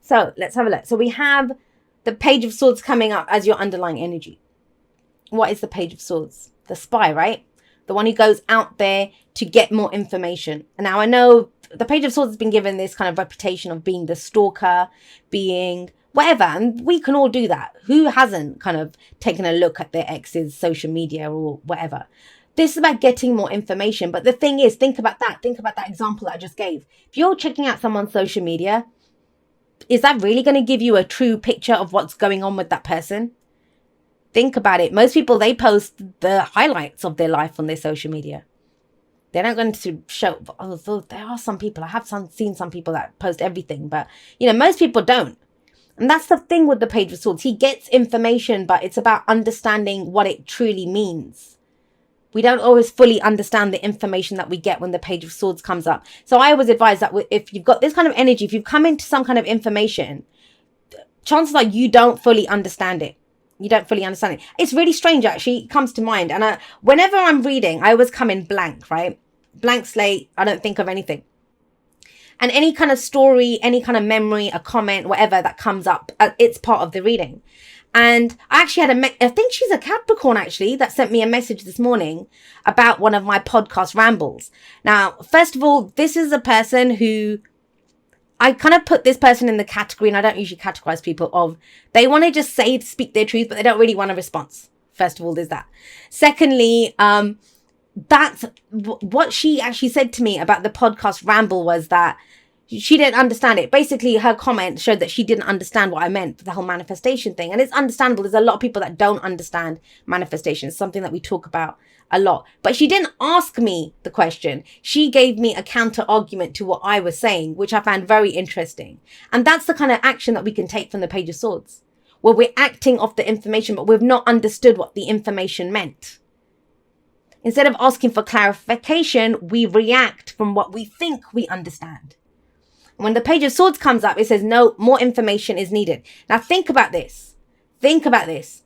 So let's have a look. So we have the Page of Swords coming up as your underlying energy. What is the Page of Swords? The spy, right? The one who goes out there to get more information. And now I know the Page of Swords has been given this kind of reputation of being the stalker, being whatever. And we can all do that. Who hasn't kind of taken a look at their ex's social media or whatever? This is about getting more information. But the thing is, think about that. Think about that example that I just gave. If you're checking out someone's social media, is that really going to give you a true picture of what's going on with that person? Think about it. Most people, they post the highlights of their life on their social media. They're not going to show, although there are some people, I have seen some people that post everything, but most people don't. And that's the thing with the Page of Swords. He gets information, but it's about understanding what it truly means. We don't always fully understand the information that we get when the Page of Swords comes up. So I always advise that if you've got this kind of energy, if you've come into some kind of information, chances are you don't fully understand it. You don't fully understand it. It's really strange, actually. It comes to mind. And whenever I'm reading, I always come in blank, right? Blank slate. I don't think of anything. And any kind of story, any kind of memory, a comment, whatever that comes up, it's part of the reading. And I actually had I think she's a Capricorn, actually, that sent me a message this morning about one of my podcast rambles. Now, first of all, this is a person who I kind of put this person in the category, and I don't usually categorize people, of they want to just speak their truth, but they don't really want a response. First of all, there's that. Secondly, that's what she actually said to me about the podcast ramble, was that she didn't understand it. Basically, her comment showed that she didn't understand what I meant for the whole manifestation thing. And it's understandable. There's a lot of people that don't understand manifestation. It's something that we talk about a lot. But she didn't ask me the question. She gave me a counter argument to what I was saying, which I found very interesting. And that's the kind of action that we can take from the Page of Swords, where we're acting off the information, but we've not understood what the information meant. Instead of asking for clarification, we react from what we think we understand. When the Page of Swords comes up, it says, no, more information is needed. Now, think about this. Think about this.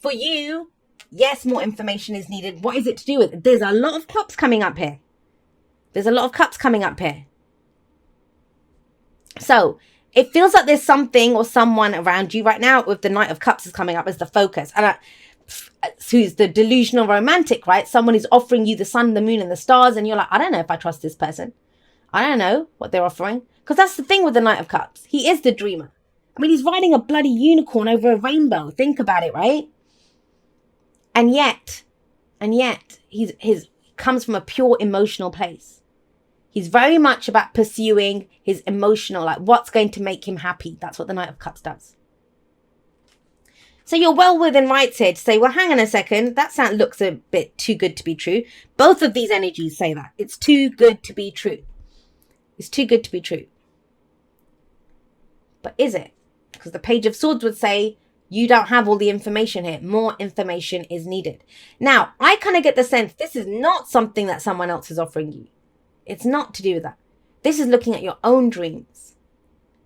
For you, yes, more information is needed. What is it to do with? There's a lot of cups coming up here. There's a lot of cups coming up here. So it feels like there's something or someone around you right now, with the Knight of Cups is coming up as the focus. And who's the delusional romantic, right? Someone who's offering you the sun, the moon, and the stars. And you're like, I don't know if I trust this person. I don't know what they're offering. Because that's the thing with the Knight of Cups. He is the dreamer. I mean, he's riding a bloody unicorn over a rainbow. Think about it, right? And yet, he's comes from a pure emotional place. He's very much about pursuing his emotional, like what's going to make him happy. That's what the Knight of Cups does. So you're well within rights here to say, well, hang on a second. That looks a bit too good to be true. Both of these energies say that. It's too good to be true. It's too good to be true. But is it? Because the Page of Swords would say, you don't have all the information here. More information is needed. Now, I kind of get the sense this is not something that someone else is offering you. It's not to do with that. This is looking at your own dreams,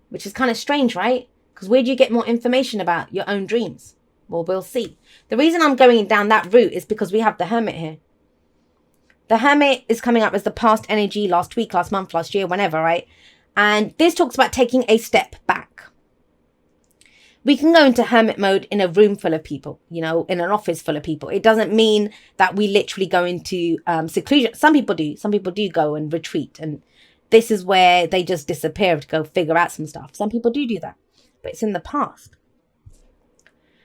which is kind of strange, right? Because where do you get more information about your own dreams? Well, we'll see. The reason I'm going down that route is because we have the Hermit here. The Hermit is coming up as the past energy last week, last month, last year, whenever, right? And this talks about taking a step back. We can go into hermit mode in a room full of people, in an office full of people. It doesn't mean that we literally go into seclusion. Some people do. Some people do go and retreat. And this is where they just disappear to go figure out some stuff. Some people do that. But it's in the past.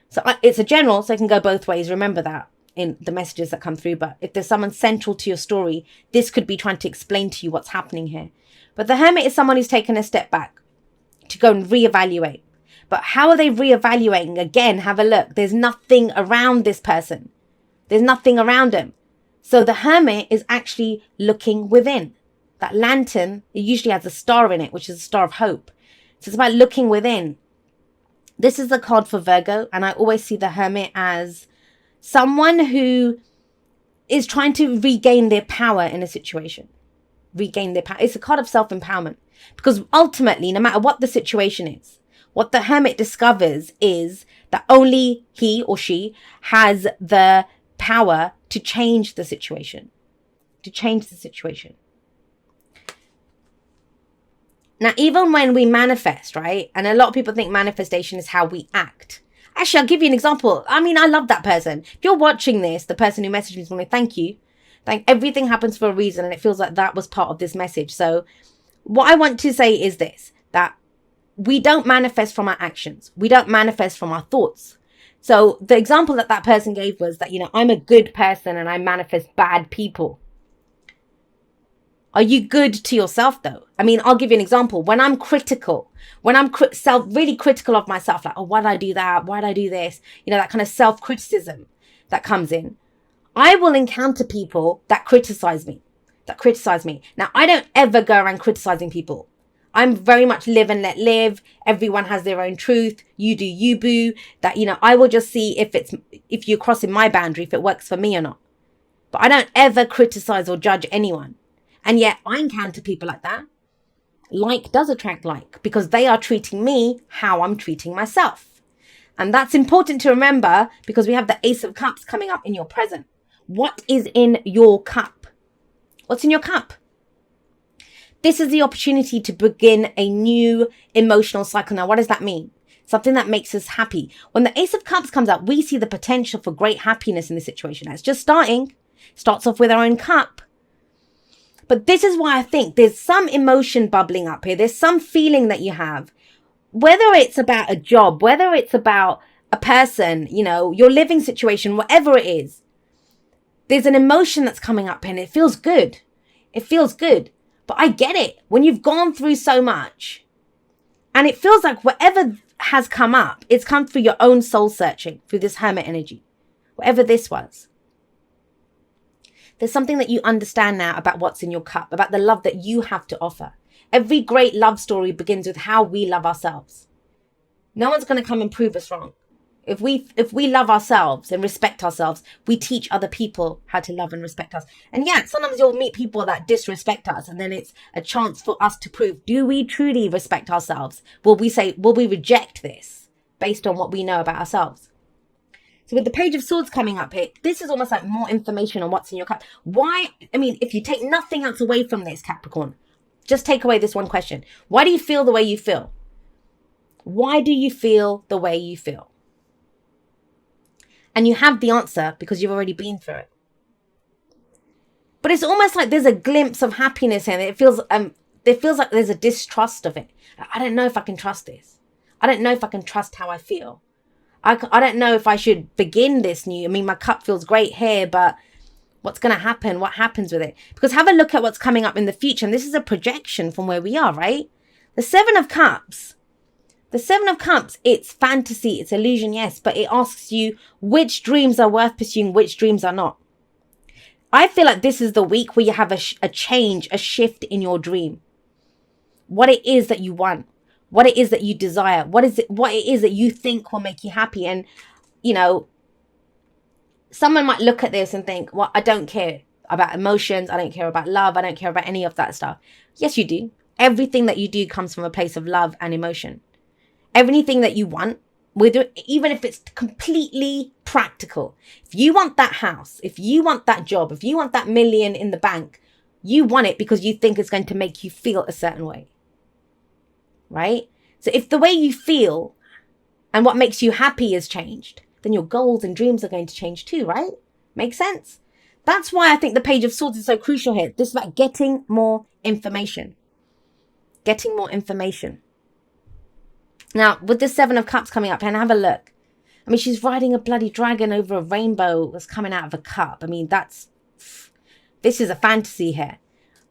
So it's a general, so it can go both ways. Remember that in the messages that come through. But if there's someone central to your story, this could be trying to explain to you what's happening here. But the Hermit is someone who's taken a step back to go and reevaluate. But how are they reevaluating? Again, have a look. There's nothing around this person. There's nothing around him. So the Hermit is actually looking within. That lantern, it usually has a star in it, which is a star of hope. So it's about looking within. This is the card for Virgo. And I always see the Hermit as someone who is trying to regain their power in a situation. Regain their power. It's a card of self-empowerment. Because ultimately, no matter what the situation is, what the Hermit discovers is that only he or she has the power to change the situation. To change the situation. Now, even when we manifest, right? And a lot of people think manifestation is how we act. Actually, I'll give you an example. I mean, I love that person. If you're watching this, the person who messaged me this morning, thank you. Everything happens for a reason, and it feels like that was part of this message. So what I want to say is this, that we don't manifest from our actions. We don't manifest from our thoughts. So the example that that person gave was that, I'm a good person and I manifest bad people. Are you good to yourself though? I mean, I'll give you an example. When I'm critical, when I'm really critical of myself, like, oh, why did I do that? Why did I do this? That kind of self-criticism that comes in. I will encounter people that criticize me. Now, I don't ever go around criticizing people. I'm very much live and let live. Everyone has their own truth. You do you, boo. That, I will just see if you're crossing my boundary, if it works for me or not. But I don't ever criticize or judge anyone. And yet I encounter people like that. Like does attract like, because they are treating me how I'm treating myself. And that's important to remember, because we have the Ace of Cups coming up in your present. What is in your cup? What's in your cup? This is the opportunity to begin a new emotional cycle. Now, what does that mean? Something that makes us happy. When the Ace of Cups comes up, we see the potential for great happiness in this situation. Now, it's just starting. Starts off with our own cup. But this is why I think there's some emotion bubbling up here. There's some feeling that you have, whether it's about a job, whether it's about a person, your living situation, whatever it is. There's an emotion that's coming up and it feels good. It feels good. But I get it. When you've gone through so much and it feels like whatever has come up, it's come through your own soul searching, through this Hermit energy, whatever this was. There's something that you understand now about what's in your cup, about the love that you have to offer. Every great love story begins with how we love ourselves. No one's going to come and prove us wrong. If we love ourselves and respect ourselves, we teach other people how to love and respect us. And yeah, sometimes you'll meet people that disrespect us, and then it's a chance for us to prove, do we truly respect ourselves? Will we reject this based on what we know about ourselves? So with the Page of Swords coming up here, this is almost like more information on what's in your cup. If you take nothing else away from this, Capricorn, just take away this one question. Why do you feel the way you feel? Why do you feel the way you feel? And you have the answer because you've already been through it. But it's almost like there's a glimpse of happiness in it. It feels like there's a distrust of it. I don't know if I can trust this. I don't know if I can trust how I feel. I don't know if I should begin this new. My cup feels great here, but what's going to happen? What happens with it? Because have a look at what's coming up in the future. And this is a projection from where we are, right? The Seven of Cups. The Seven of Cups, it's fantasy, it's illusion, yes, but it asks you which dreams are worth pursuing, which dreams are not. I feel like this is the week where you have a change, a shift in your dream. What it is that you want, what it is that you desire, what it is that you think will make you happy. And, someone might look at this and think, well, I don't care about emotions, I don't care about love, I don't care about any of that stuff. Yes, you do. Everything that you do comes from a place of love and emotion. Everything that you want, even if it's completely practical. If you want that house, if you want that job, if you want that million in the bank, you want it because you think it's going to make you feel a certain way. Right? So if the way you feel and what makes you happy has changed, then your goals and dreams are going to change too, right? Makes sense? That's why I think the Page of Swords is so crucial here. This is about getting more information. Getting more information. Now, with the Seven of Cups coming up, and have a look. She's riding a bloody dragon over a rainbow that's coming out of a cup. This is a fantasy here.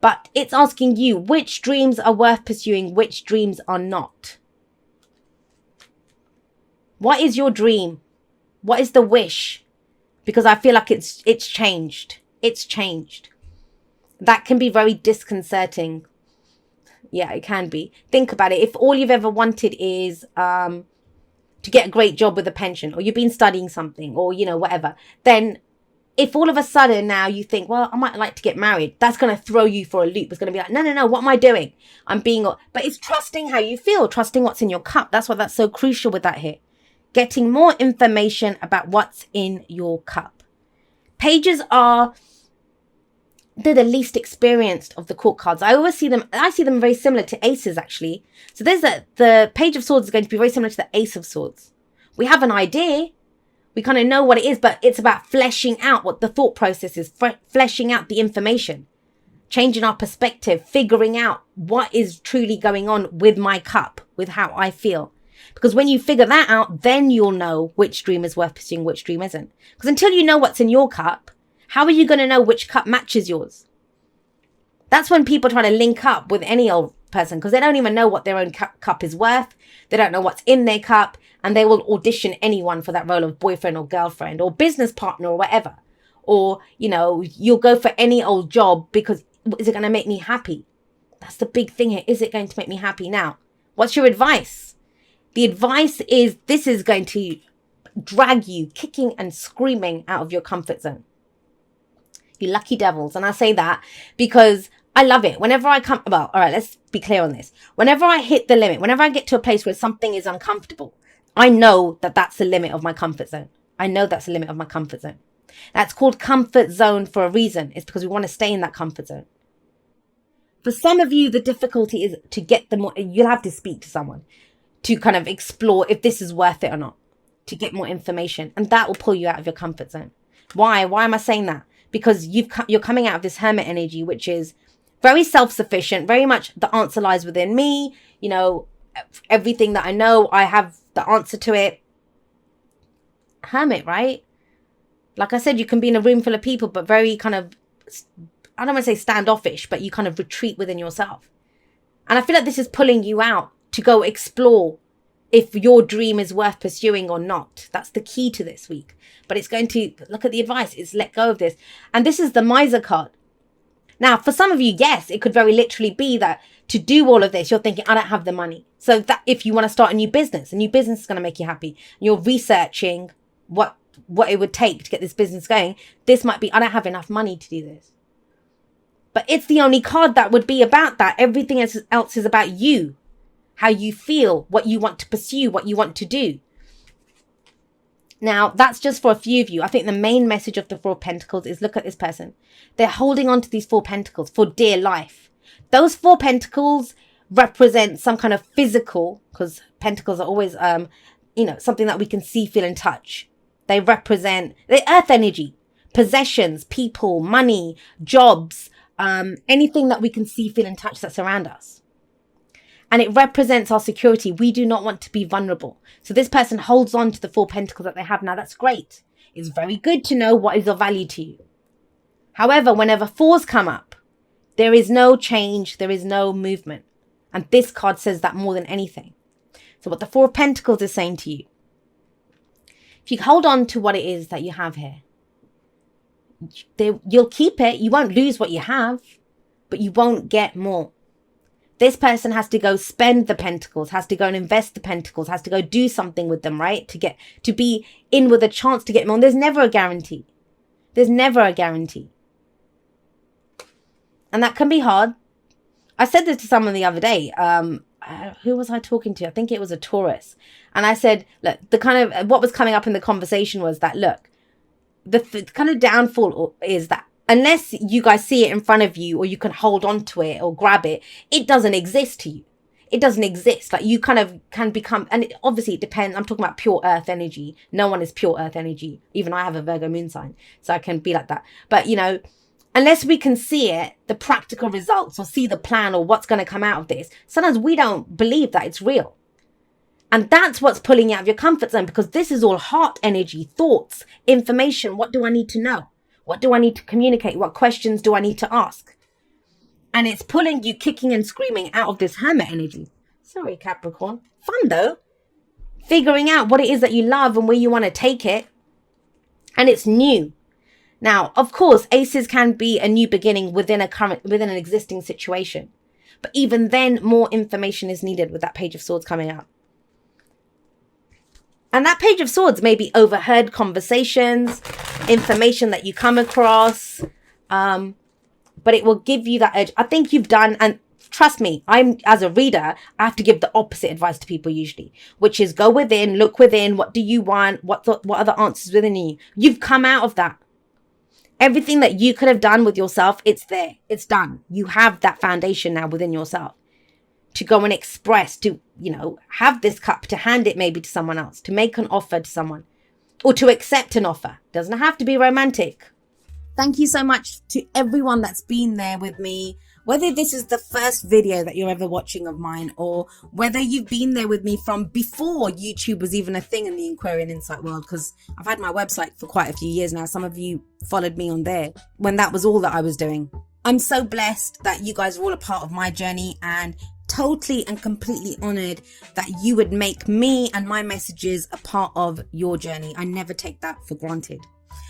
But it's asking you which dreams are worth pursuing, which dreams are not. What is your dream? What is the wish? Because I feel like it's changed. It's changed. That can be very disconcerting. Yeah, it can be. Think about it. If all you've ever wanted is to get a great job with a pension, or you've been studying something, or, whatever, then if all of a sudden now you think, well, I might like to get married, that's going to throw you for a loop. It's going to be like, no, what am I doing? But it's trusting how you feel, trusting what's in your cup. That's why that's so crucial with that here. Getting more information about what's in your cup. Pages are they're the least experienced of the court cards. I see them very similar to aces, actually. So the Page of Swords is going to be very similar to the Ace of Swords. We have an idea. We kind of know what it is, but it's about fleshing out what the thought process is, fleshing out the information, changing our perspective, figuring out what is truly going on with my cup, with how I feel. Because when you figure that out, then you'll know which dream is worth pursuing, which dream isn't. Because until you know what's in your cup, how are you going to know which cup matches yours? That's when people try to link up with any old person, because they don't even know what their own cup is worth. They don't know what's in their cup, and they will audition anyone for that role of boyfriend or girlfriend or business partner or whatever. Or, you'll go for any old job because is it going to make me happy? That's the big thing here. Is it going to make me happy? Now, what's your advice? The advice is this is going to drag you kicking and screaming out of your comfort zone. You lucky devils. And I say that because I love it. Whenever I come, well, all right, let's be clear on this. Whenever I hit the limit, whenever I get to a place where something is uncomfortable, I know that that's the limit of my comfort zone. I know that's the limit of my comfort zone. That's called comfort zone for a reason. It's because we want to stay in that comfort zone. For some of you, the difficulty is to get them. You'll have to speak to someone to kind of explore if this is worth it or not, to get more information. And that will pull you out of your comfort zone. Why? Why am I saying that? Because you're coming out of this hermit energy, which is very self-sufficient, very much the answer lies within me. Everything that I know, I have the answer to it. Hermit, right? Like I said, you can be in a room full of people, but very kind of, I don't want to say standoffish, but you kind of retreat within yourself. And I feel like this is pulling you out to go explore if your dream is worth pursuing or not. That's the key to this week. But it's going to, look at the advice, is let go of this. And this is the Miser card. Now, for some of you, yes, it could very literally be that to do all of this, you're thinking, I don't have the money. So that if you want to start a new business is going to make you happy. You're researching what it would take to get this business going. This might be, I don't have enough money to do this. But it's the only card that would be about that. Everything else is about you. How you feel, what you want to pursue, what you want to do. Now, that's just for a few of you. I think the main message of the Four of Pentacles is look at this person. They're holding on to these Four Pentacles for dear life. Those Four Pentacles represent some kind of physical, because Pentacles are always, something that we can see, feel, and touch. They represent the earth energy, possessions, people, money, jobs, anything that we can see, feel, and touch that's around us. And it represents our security. We do not want to be vulnerable. So this person holds on to the Four Pentacles that they have now. That's great. It's very good to know what is of value to you. However, whenever fours come up, there is no change. There is no movement. And this card says that more than anything. So what the Four of Pentacles is saying to you, if you hold on to what it is that you have here, you'll keep it. You won't lose what you have, but you won't get more. This person has to go spend the pentacles, has to go and invest the pentacles, has to go do something with them, right? To be in with a chance to get more. And there's never a guarantee. There's never a guarantee. And that can be hard. I said this to someone the other day. Who was I talking to? I think it was a Taurus. And I said, look, what was coming up in the conversation was that, look, the kind of downfall is that unless you guys see it in front of you or you can hold on to it or grab it, it doesn't exist to you. It doesn't exist. Like you kind of can become, and obviously it depends. I'm talking about pure earth energy. No one is pure earth energy. Even I have a Virgo moon sign, so I can be like that. But unless we can see it, the practical results or see the plan or what's going to come out of this, sometimes we don't believe that it's real. And that's what's pulling you out of your comfort zone, because this is all heart energy, thoughts, information. What do I need to know? What do I need to communicate? What questions do I need to ask? And it's pulling you kicking and screaming out of this hermit energy. Sorry, Capricorn. Fun though. Figuring out what it is that you love and where you want to take it. And it's new. Now, of course, aces can be a new beginning within an existing situation. But even then, more information is needed with that Page of Swords coming out. And that Page of Swords may be overheard conversations, information that you come across, but it will give you that edge. I think you've done, and trust me, as a reader, I have to give the opposite advice to people usually, which is go within, look within, what do you want, what are the answers within you? You've come out of that. Everything that you could have done with yourself, it's there. It's done. You have that foundation now within yourself to go and express, to, have this cup, to hand it maybe to someone else, to make an offer to someone, or to accept an offer. Doesn't have to be romantic. Thank you so much to everyone that's been there with me. Whether this is the first video that you're ever watching of mine, or whether you've been there with me from before YouTube was even a thing in the Aquarian Insight world, because I've had my website for quite a few years now. Some of you followed me on there when that was all that I was doing. I'm so blessed that you guys are all a part of my journey, and totally and completely honored that you would make me and my messages a part of your journey. I never take that for granted.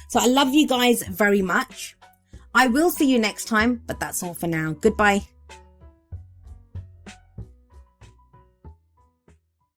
So I love you guys very much. I will see you next time, but that's all for now. Goodbye.